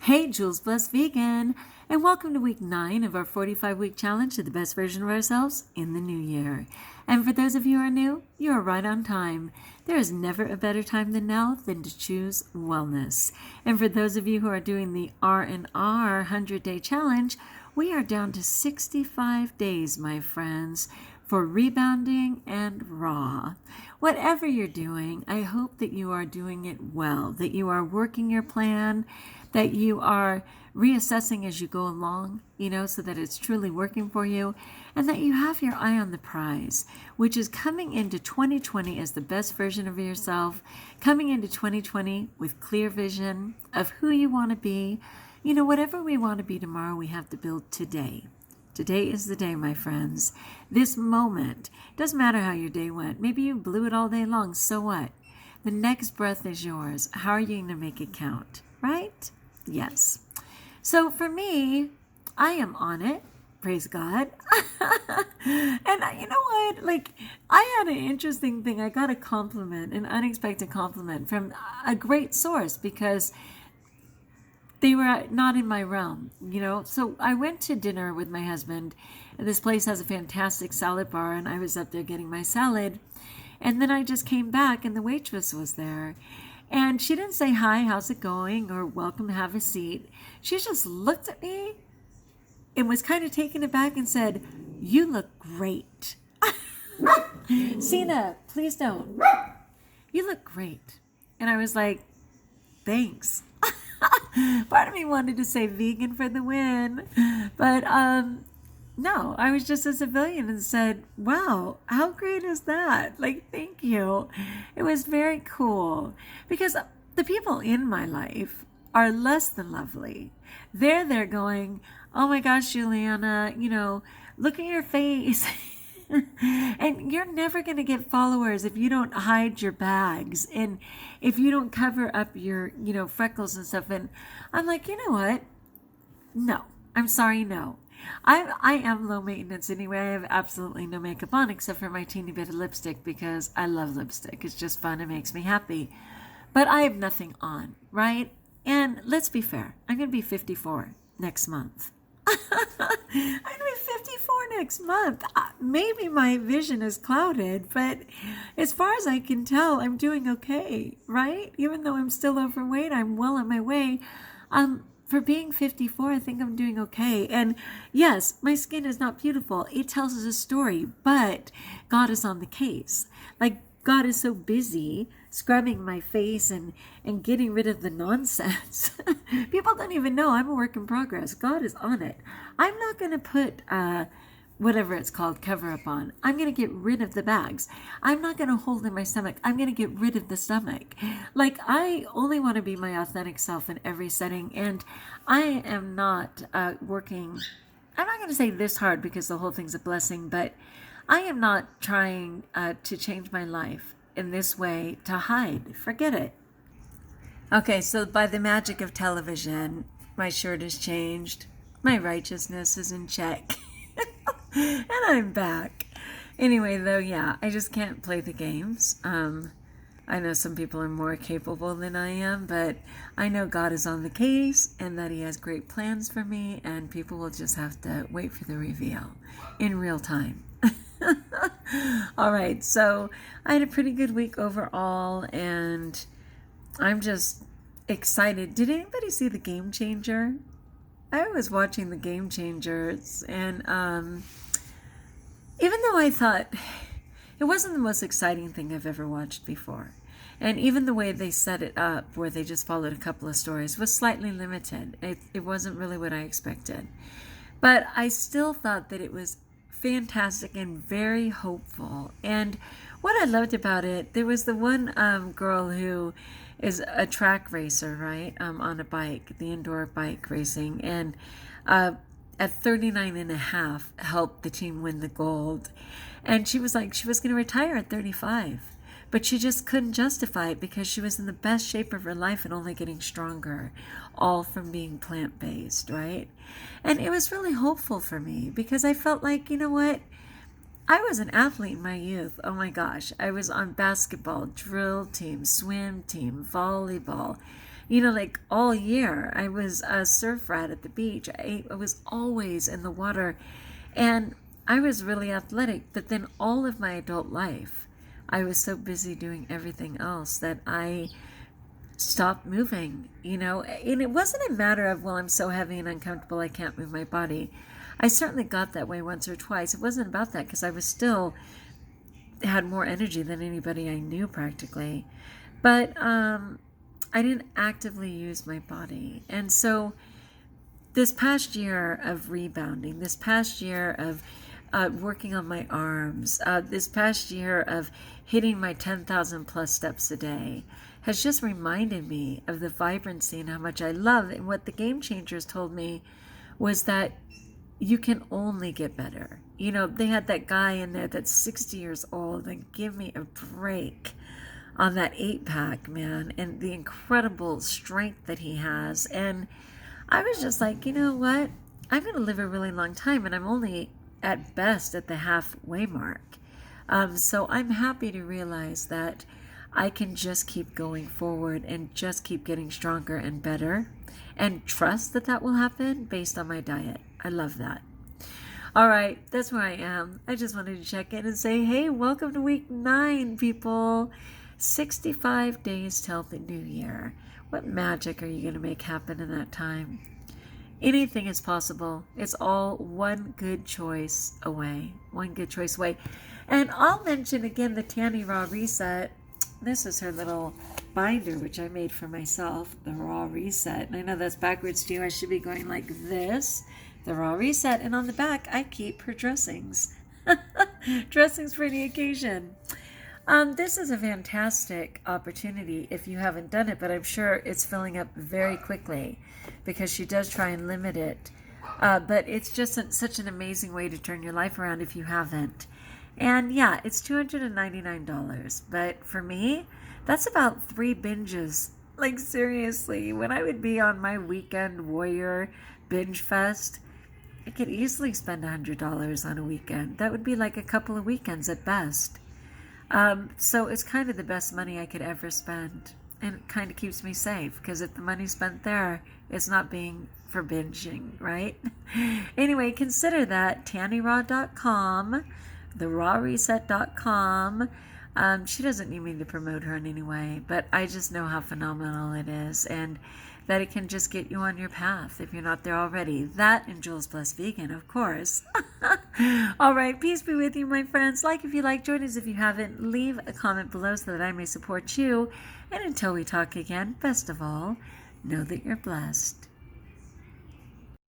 Hey, Jules Blessed Vegan, and welcome to week 9 of our 45-week challenge to the best version of ourselves in the new year. And for those of you who are new, you are right on time. There is never a better time than now than to choose wellness. And for those of you who are doing the R&R 100-day challenge, we are down to 65 days, my friends, for rebounding and raw. Whatever you're doing, I hope that you are doing it well, that you are working your plan, that you are reassessing as you go along, so that it's truly working for you, and that you have your eye on the prize, which is coming into 2020 as the best version of yourself, coming into 2020 with clear vision of who you want to be. Whatever we want to be tomorrow, we have to build today. Today is the day, my friends. This moment. Doesn't matter how your day went. Maybe you blew it all day long. So what? The next breath is yours. How are you going to make it count? Right? Yes. So for me, I am on it. Praise God. And you know what? I had an interesting thing. I got a compliment, an unexpected compliment from a great source because they were not in my realm, So I went to dinner with my husband. This place has a fantastic salad bar, and I was up there getting my salad. And then I just came back, and the waitress was there. And she didn't say, "Hi, how's it going?" or "Welcome, have a seat." She just looked at me and was kind of taken aback and said, "You look great." Cena, please don't. "You look great." And I was like, "Thanks." Part of me wanted to say vegan for the win, but no, I was just a civilian and said, "Wow, how great is that? Thank you." It was very cool because the people in my life are less than lovely. They're there going, "Oh my gosh, Juliana, look at your face." And you're never going to get followers if you don't hide your bags and if you don't cover up your, freckles and stuff. And I'm like, you know what? No, I'm sorry, no. I am low maintenance anyway. I have absolutely no makeup on except for my teeny bit of lipstick because I love lipstick. It's just fun. It makes me happy. But I have nothing on, right? And let's be fair. I'm going to be 54 next month. I'm going to be 54 next month. Maybe my vision is clouded, but as far as I can tell, I'm doing okay, right? Even though I'm still overweight, I'm well on my way. For being 54, I think I'm doing okay. And yes, my skin is not beautiful. It tells us a story, but God is on the case. God is so busy scrubbing my face and getting rid of the nonsense. People don't even know I'm a work in progress. God is on it. I'm not going to put whatever it's called cover up on. I'm going to get rid of the bags. I'm not going to hold in my stomach. I'm going to get rid of the stomach. I only want to be my authentic self in every setting. And I am not working, I'm not going to say this hard because the whole thing's a blessing, but I am not trying to change my life in this way to hide. Forget it. Okay, so by the magic of television, my shirt has changed. My righteousness is in check. And I'm back. Anyway, though, yeah, I just can't play the games. I know some people are more capable than I am, but I know God is on the case and that He has great plans for me, and people will just have to wait for the reveal in real time. All right, so I had a pretty good week overall, and I'm just excited. Did anybody see The Game Changer? I was watching The Game Changers, and even though I thought it wasn't the most exciting thing I've ever watched before, and even the way they set it up, where they just followed a couple of stories, was slightly limited. It wasn't really what I expected. But I still thought that it was fantastic and very hopeful. And what I loved about it, there was the one girl who is a track racer, right, on a bike, the indoor bike racing, and at 39 and a half helped the team win the gold. And she was like, she was going to retire at 35, but she just couldn't justify it because she was in the best shape of her life and only getting stronger, all from being plant-based, right? And it was really hopeful for me because I felt like, you know what? I was an athlete in my youth. Oh my gosh. I was on basketball, drill team, swim team, volleyball, like all year. I was a surf rat at the beach. I was always in the water, and I was really athletic. But then all of my adult life, I was so busy doing everything else that I stopped moving, and it wasn't a matter of, well, I'm so heavy and uncomfortable, I can't move my body. I certainly got that way once or twice. It wasn't about that, because I was still had more energy than anybody I knew practically. But I didn't actively use my body. And so this past year of rebounding, this past year of working on my arms, this past year of hitting my 10,000 plus steps a day has just reminded me of the vibrancy and how much I love. And what the Game Changers told me was that you can only get better. They had that guy in there that's 60 years old, and give me a break on that 8-pack, man, and the incredible strength that he has. And I was just like, you know what? I'm going to live a really long time, and I'm only at best at the halfway mark. So I'm happy to realize that I can just keep going forward and just keep getting stronger and better, and trust that that will happen based on my diet. I love that. All right, that's where I am. I just wanted to check in and say, hey, welcome to week 9, people. 65 days till the new year. What magic are you going to make happen in that time? Anything is possible. It's all one good choice away. One good choice away. And I'll mention again the Tanny Raw Reset. This is her little binder, which I made for myself, the Raw Reset. And I know that's backwards too. I should be going like this, the Raw Reset. And on the back, I keep her dressings. Dressings for any occasion. This is a fantastic opportunity if you haven't done it, but I'm sure it's filling up very quickly because she does try and limit it. But it's just such an amazing way to turn your life around if you haven't. And yeah, it's $299. But for me, that's about 3 binges. Like seriously, when I would be on my weekend warrior binge fest, I could easily spend $100 on a weekend. That would be like a couple of weekends at best. So it's kind of the best money I could ever spend, and it kind of keeps me safe, because if the money's spent there, it's not being for binging, right? Anyway, consider that TannyRaw.com, therawreset.com. She doesn't need me to promote her in any way, but I just know how phenomenal it is, and that it can just get you on your path if you're not there already. That and Jules Blessed Vegan, of course. All right, peace be with you, my friends. Like if you like, join us if you haven't. Leave a comment below so that I may support you. And until we talk again, best of all, know that you're blessed.